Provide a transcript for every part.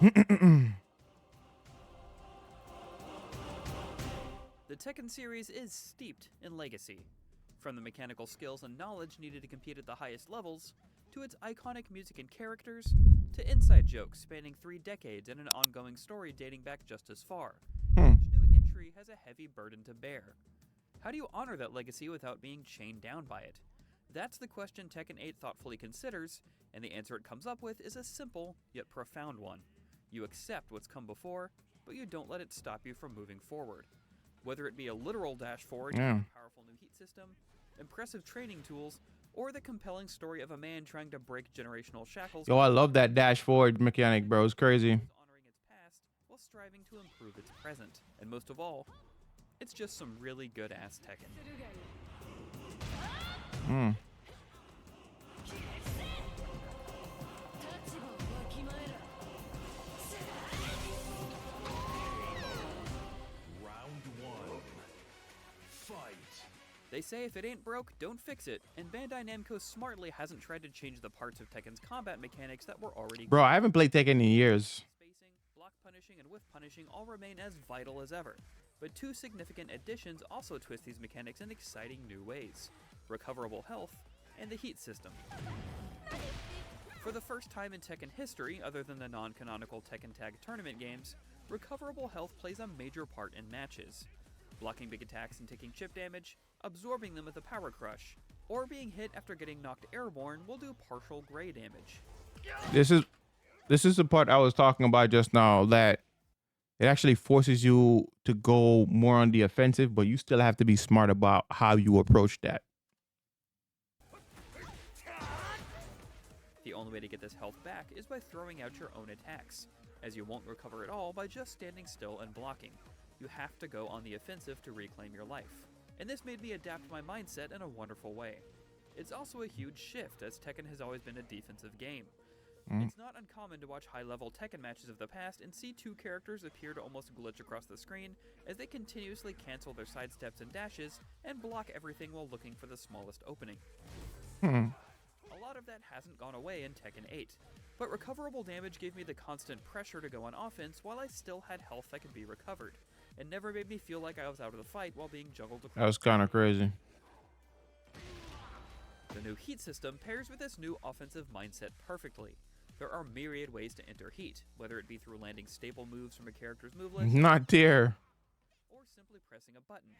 The Tekken series is steeped in legacy. From the mechanical skills and knowledge needed to compete at the highest levels, to its iconic music and characters, to inside jokes spanning 3 decades and an ongoing story dating back just as far, each new entry has a heavy burden to bear. How do you honor that legacy without being chained down by it? That's the question Tekken 8 thoughtfully considers, and the answer it comes up with is a simple, yet profound one. You accept what's come before, but you don't let it stop you from moving forward. Whether it be a literal dash forward using a powerful new heat system, impressive training tools, or the compelling story of a man trying to break generational shackles. Yo, I love that dash forward mechanic, bro. It's crazy. Honoring its past while striving to improve its present. And most of all, it's just some really good ass Tekken. They say if it ain't broke, don't fix it, and Bandai Namco smartly hasn't tried to change the parts of Tekken's combat mechanics that were already Bro, I haven't played Tekken in years. Spacing, block punishing, and whiff punishing all remain as vital as ever, but 2 significant additions also twist these mechanics in exciting new ways: recoverable health and the heat system. For the first time in Tekken history, other than the non-canonical Tekken Tag tournament games, recoverable health plays a major part in matches. Blocking big attacks and taking chip damage, absorbing them with a power crush, or being hit after getting knocked airborne will do partial gray damage. This is the part I was talking about just now, that it actually forces you to go more on the offensive, but you still have to be smart about how you approach that. The only way to get this health back is by throwing out your own attacks, as you won't recover it all by just standing still and blocking. You have to go on the offensive to reclaim your life. And this made me adapt my mindset in a wonderful way. It's also a huge shift, as Tekken has always been a defensive game. It's not uncommon to watch high-level Tekken matches of the past and see 2 characters appear to almost glitch across the screen as they continuously cancel their sidesteps and dashes and block everything while looking for the smallest opening. A lot of that hasn't gone away in Tekken 8, but recoverable damage gave me the constant pressure to go on offense while I still had health that could be recovered. It never made me feel like I was out of the fight while being juggled across. That was kind of crazy. The new heat system pairs with this new offensive mindset perfectly. There are myriad ways to enter heat, whether it be through landing stable moves from a character's move list, Not there. or simply pressing a button.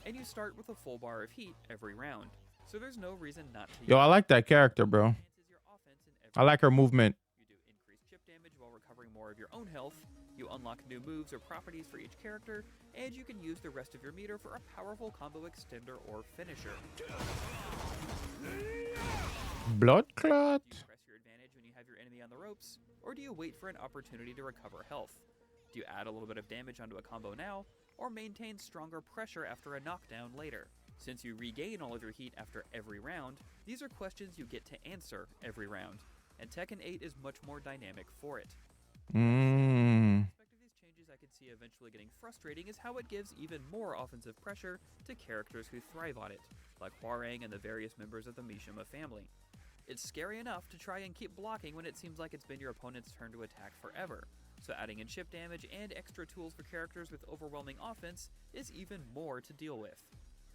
And you start with a full bar of heat every round, so there's no reason not to. Yo, I like that character, bro. I like her movement. You do increased chip damage while recovering more of your own health. You unlock new moves or properties for each character, and you can use the rest of your meter for a powerful combo extender or finisher. Blood clot. Do you press your advantage when you have your enemy on the ropes, or do you wait for an opportunity to recover health? Do you add a little bit of damage onto a combo now, or maintain stronger pressure after a knockdown later? Since you regain all of your heat after every round, these are questions you get to answer every round, and Tekken 8 is much more dynamic for it. The aspect of these changes I could see eventually getting frustrating is how it gives even more offensive pressure to characters who thrive on it, like Hwoarang and the various members of the Mishima family. It's scary enough to try and keep blocking when it seems like it's been your opponent's turn to attack forever, so adding in chip damage and extra tools for characters with overwhelming offense is even more to deal with.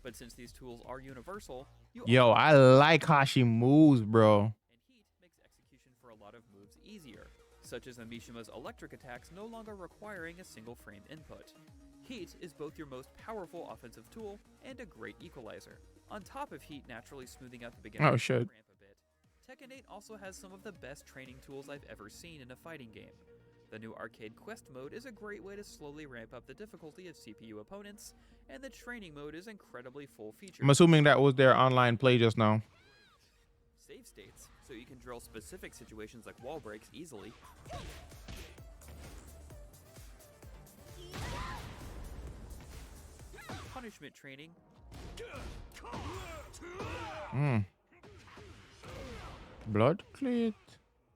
But since these tools are universal, Yo, I like how she moves, bro. And heat makes execution for a lot of moves easier, such as the Mishima's electric attacks no longer requiring a single frame input. Heat is both your most powerful offensive tool and a great equalizer. On top of heat naturally smoothing out the beginning ramp a bit, Tekken 8 also has some of the best training tools I've ever seen in a fighting game. The new arcade quest mode is a great way to slowly ramp up the difficulty of CPU opponents, and the training mode is incredibly full-featured. I'm assuming that was their online play just now. Save states, so you can drill specific situations like wall breaks easily. Punishment training. Blood clit.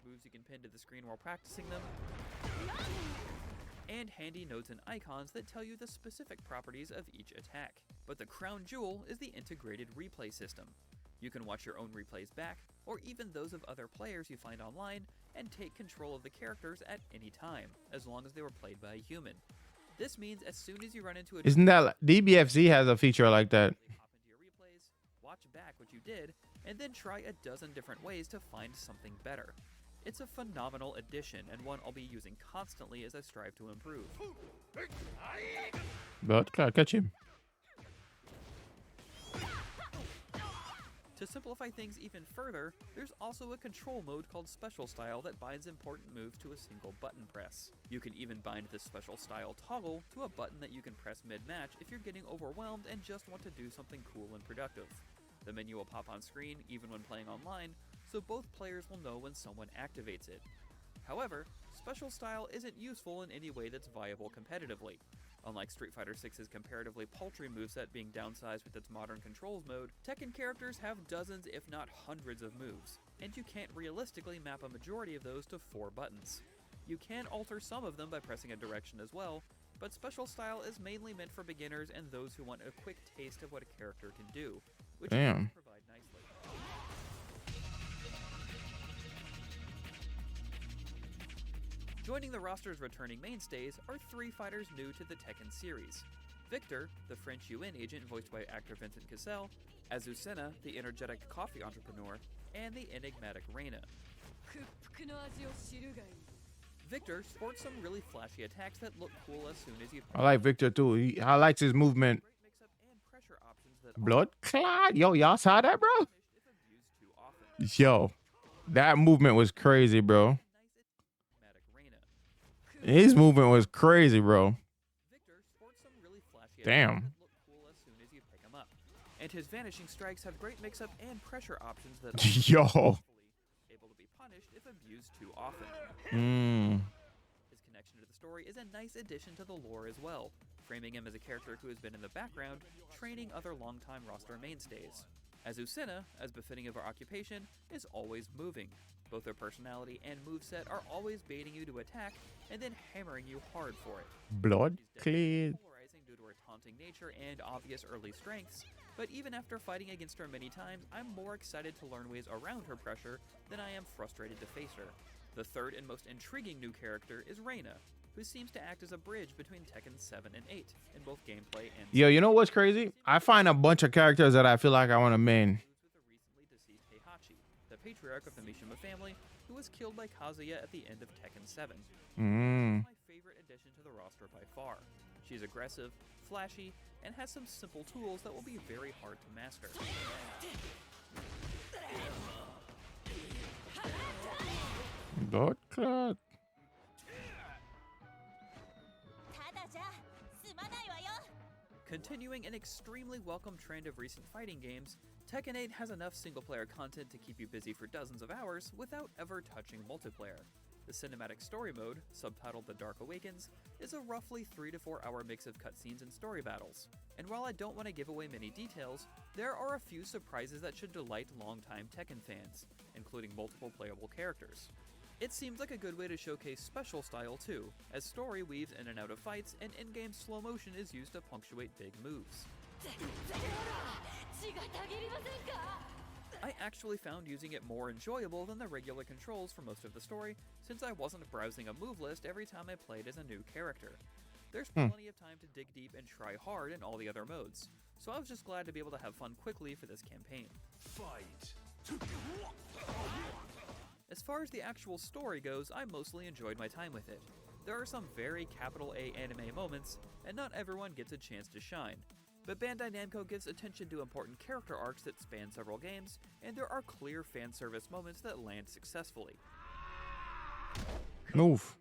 Moves you can pin to the screen while practicing them. And handy notes and icons that tell you the specific properties of each attack. But the crown jewel is the integrated replay system. You can watch your own replays back, or even those of other players you find online, and take control of the characters at any time, as long as they were played by a human. This means as soon as you run into a Isn't that DBFZ has a feature like that? hop into your replays, watch back what you did, and then try a dozen different ways to find something better. It's a phenomenal addition, and one I'll be using constantly as I strive to improve. But catch him. To simplify things even further, there's also a control mode called Special Style that binds important moves to a single button press. You can even bind this Special Style toggle to a button that you can press mid-match if you're getting overwhelmed and just want to do something cool and productive. The menu will pop on screen even when playing online, so both players will know when someone activates it. However, Special Style isn't useful in any way that's viable competitively. Unlike Street Fighter VI's comparatively paltry moveset being downsized with its modern controls mode, Tekken characters have dozens if not hundreds of moves, and you can't realistically map a majority of those to 4 buttons. You can alter some of them by pressing a direction as well, but Special Style is mainly meant for beginners and those who want a quick taste of what a character can do, which it can provide nicely. Joining the roster's returning mainstays are 3 fighters new to the Tekken series. Victor, the French UN agent voiced by actor Vincent Cassel, Azucena, the energetic coffee entrepreneur, and the enigmatic Reina. Victor sports some really flashy attacks that look cool as soon as you... I like Victor too. He highlights his movement. Great mix-up and pressure options that Blood clot. Yo, y'all saw that, bro? if abused too often. Yo, that movement was crazy, bro. Enigmatic Reina. His movement was crazy, bro. Victor sports some really flashy Damn. attacks that look cool as soon as you pick him up. And his vanishing strikes have great mix-up and pressure options that are Yo. able to be punished if abused too often. His connection to the story is a nice addition to the lore as well, framing him as a character who has been in the background, training other longtime roster mainstays. Azucena, as befitting of her occupation, is always moving. Both her personality and moveset are always baiting you to attack, and then hammering you hard for it. Blood She's clot. definitely polarizing due to her taunting nature and obvious early strengths, but even after fighting against her many times, I'm more excited to learn ways around her pressure than I am frustrated to face her. The third and most intriguing new character is Reina, who seems to act as a bridge between Tekken 7 and 8 in both gameplay and... Yo, you know what's crazy? I find a bunch of characters that I feel like I want to main. ...with the recently deceased Heihachi, the patriarch of the Mishima family, who was killed by Kazuya at the end of Tekken 7. My favorite addition to the roster by far. She's aggressive, flashy, and has some simple tools that will be very hard to master. Blood clot. Continuing an extremely welcome trend of recent fighting games, Tekken 8 has enough single-player content to keep you busy for dozens of hours without ever touching multiplayer. The cinematic story mode, subtitled The Dark Awakens, is a roughly 3 to 4 hour mix of cutscenes and story battles. And while I don't want to give away many details, there are a few surprises that should delight longtime Tekken fans, including multiple playable characters. It seems like a good way to showcase Special Style too, as story weaves in and out of fights and in-game slow motion is used to punctuate big moves. I actually found using it more enjoyable than the regular controls for most of the story, since I wasn't browsing a move list every time I played as a new character. There's plenty of time to dig deep and try hard in all the other modes, so I was just glad to be able to have fun quickly for this campaign. Fight! As far as the actual story goes, I mostly enjoyed my time with it. There are some very capital A anime moments, and not everyone gets a chance to shine. But Bandai Namco gives attention to important character arcs that span several games, and there are clear fan service moments that land successfully. Move.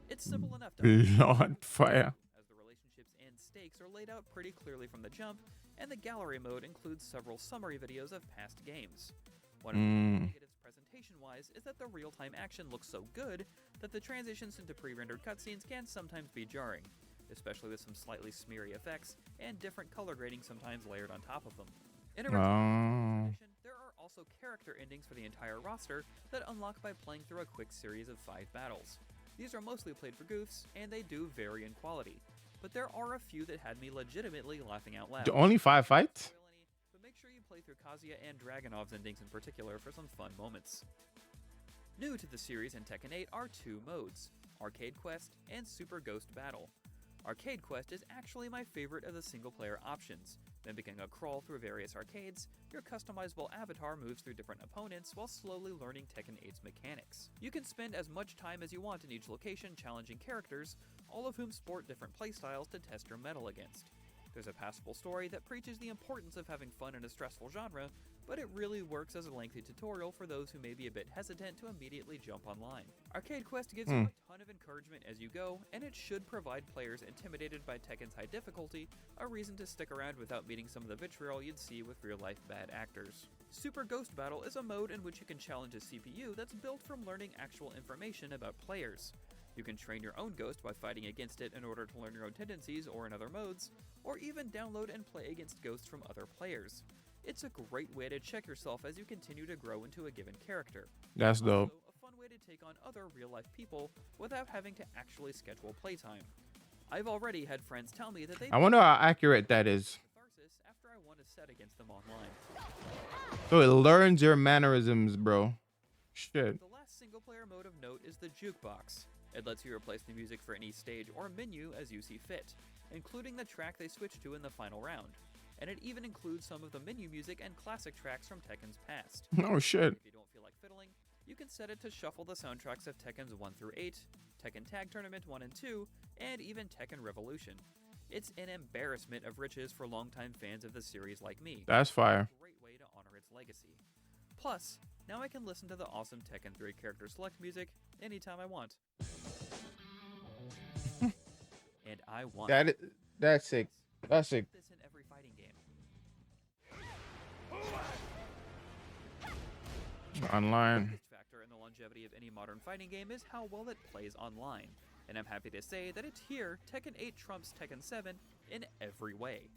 It's simple enough to Blood fire. as the relationships and stakes are laid out pretty clearly from the jump, and the gallery mode includes several summary videos of past games. One of the negatives presentation-wise is that the real-time action looks so good that the transitions into pre-rendered cutscenes can sometimes be jarring, especially with some slightly smeary effects and different color grading sometimes layered on top of them. In a return, there are also character endings for the entire roster that unlock by playing through a quick series of 5 battles. These are mostly played for goofs, and they do vary in quality, but there are a few that had me legitimately laughing out loud. Only 5 fights? But make through Kazuya and Dragunov's endings in particular for some fun moments. New to the series in Tekken 8 are two modes, Arcade Quest and Super Ghost Battle. Arcade Quest is actually my favorite of the single-player options. Mimicking a crawl through various arcades, your customizable avatar moves through different opponents while slowly learning Tekken 8's mechanics. You can spend as much time as you want in each location challenging characters, all of whom sport different playstyles to test your mettle against. There's a passable story that preaches the importance of having fun in a stressful genre, but it really works as a lengthy tutorial for those who may be a bit hesitant to immediately jump online. Arcade Quest gives you a ton of encouragement as you go, and it should provide players intimidated by Tekken's high difficulty a reason to stick around without meeting some of the vitriol you'd see with real-life bad actors. Super Ghost Battle is a mode in which you can challenge a CPU that's built from learning actual information about players. You can train your own ghost by fighting against it in order to learn your own tendencies or in other modes, or even download and play against ghosts from other players. It's a great way to check yourself as you continue to grow into a given character. That's dope. Also, a fun way to take on other real-life people without having to actually schedule playtime. I've already had friends tell me that they I wonder how accurate that is. catharsis after I won a set against them online. So it learns your mannerisms, bro. Shit. The last single-player mode of note is the jukebox. It lets you replace the music for any stage or menu as you see fit, including the track they switch to in the final round. And it even includes some of the menu music and classic tracks from Tekken's past. Oh shit. If you don't feel like fiddling, you can set it to shuffle the soundtracks of Tekken's 1 through 8, Tekken Tag Tournament 1 and 2, and even Tekken Revolution. It's an embarrassment of riches for longtime fans of the series like me. That's fire. A great way to honor its legacy. Plus, now I can listen to the awesome Tekken 3 character select music anytime I want. And I want That's sick. That's sick. this in every fighting game. Online. The biggest factor in the longevity of any modern fighting game is how well it plays online, and I'm happy to say that it's here Tekken 8 trumps Tekken 7 in every way.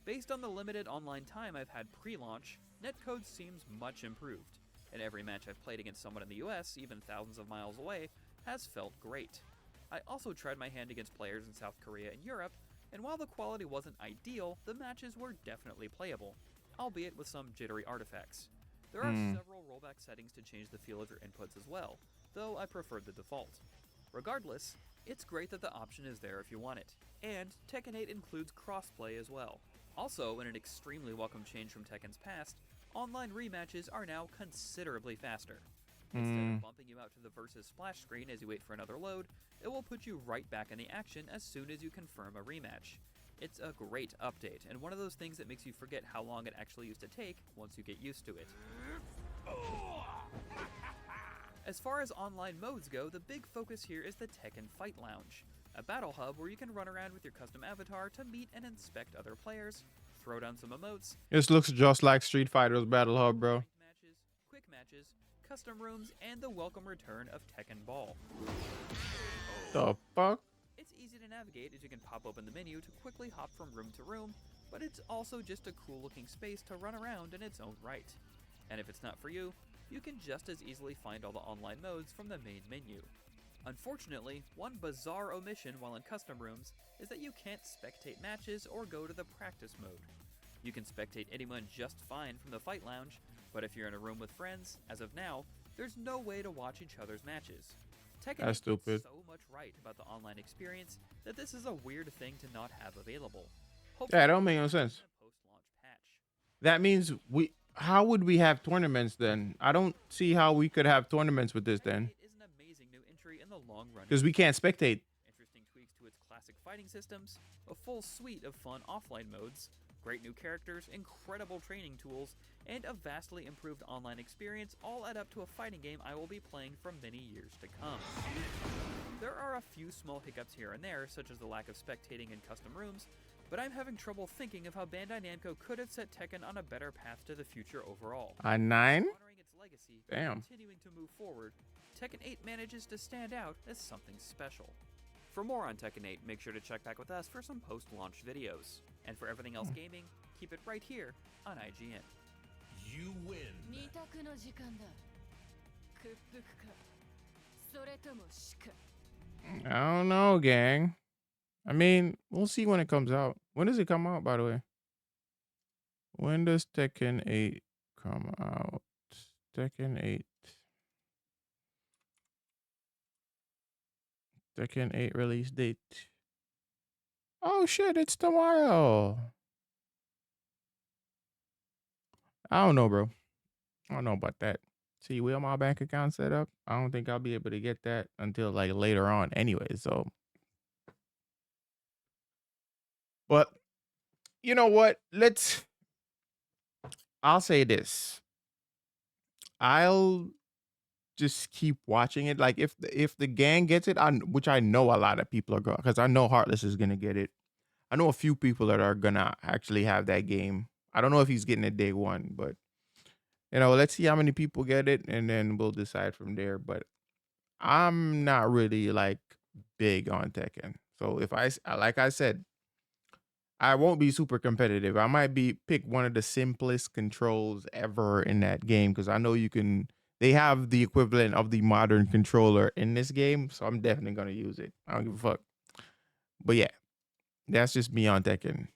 Based on the limited online time I've had pre-launch, netcode seems much improved, and every match I've played against someone in the US, even thousands of miles away, has felt great. I also tried my hand against players in South Korea and Europe, and while the quality wasn't ideal, the matches were definitely playable, albeit with some jittery artifacts. There are several rollback settings to change the feel of your inputs as well, though I preferred the default. Regardless, it's great that the option is there if you want it, and Tekken 8 includes crossplay as well. Also, in an extremely welcome change from Tekken's past, online rematches are now considerably faster. Instead of bumping you out to the versus splash screen as you wait for another load, it will put you right back in the action as soon as you confirm a rematch. It's a great update, and one of those things that makes you forget how long it actually used to take once you get used to it. As far as online modes go, the big focus here is the Tekken Fight Lounge, a battle hub where you can run around with your custom avatar to meet and inspect other players, throw down some emotes. This looks just like Street Fighter's Battle Hub, bro. Matches, quick matches, custom rooms, and the welcome return of Tekken Ball. The fuck? It's easy to navigate as you can pop open the menu to quickly hop from room to room, but it's also just a cool looking space to run around in its own right. And if it's not for you, you can just as easily find all the online modes from the main menu. Unfortunately, one bizarre omission while in custom rooms is that you can't spectate matches or go to the practice mode. You can spectate anyone just fine from the Fight Lounge, but if you're in a room with friends, as of now, there's no way to watch each other's matches. Tekken That's gets stupid. so much right about the online experience that this is a weird thing to not have available. Yeah, it don't make no sense. Post-launch patch. That means how would we have tournaments then? I don't see how we could have tournaments with this then. It is an amazing new entry in the long run. Because we can't spectate. Interesting tweaks to its classic fighting systems, a full suite of fun offline modes, great new characters, incredible training tools, and a vastly improved online experience all add up to a fighting game I will be playing for many years to come. There are a few small hiccups here and there, such as the lack of spectating in custom rooms, but I'm having trouble thinking of how Bandai Namco could have set Tekken on a better path to the future overall. A 9? Honoring its legacy, Damn. and continuing to move forward, Tekken 8 manages to stand out as something special. For more on Tekken 8, make sure to check back with us for some post-launch videos. And for everything else gaming, keep it right here on IGN. You win. 二択の時間だ。屈服か、それとも死か。 I don't know, gang. I mean, we'll see when it comes out. When does it come out, by the way? When does Tekken 8 come out? Tekken 8. Tekken 8 release date. Oh shit, it's tomorrow. I don't know, bro. I don't know about that. See, will my bank account set up? I don't think I'll be able to get that until like later on anyway. So, but you know what? I'll say this. I'll just keep watching it. Like if the gang gets it, which I know a lot of people are going, because I know Heartless is gonna get it. I know a few people that are gonna actually have that game. I don't know if he's getting it day one, but let's see how many people get it, and then we'll decide from there. But I'm not really like big on Tekken, so if like I said, I won't be super competitive. I might pick one of the simplest controls ever in that game because I know you can. They have the equivalent of the modern controller in this game, so I'm definitely gonna use it. I don't give a fuck. But yeah, that's just me on Tekken.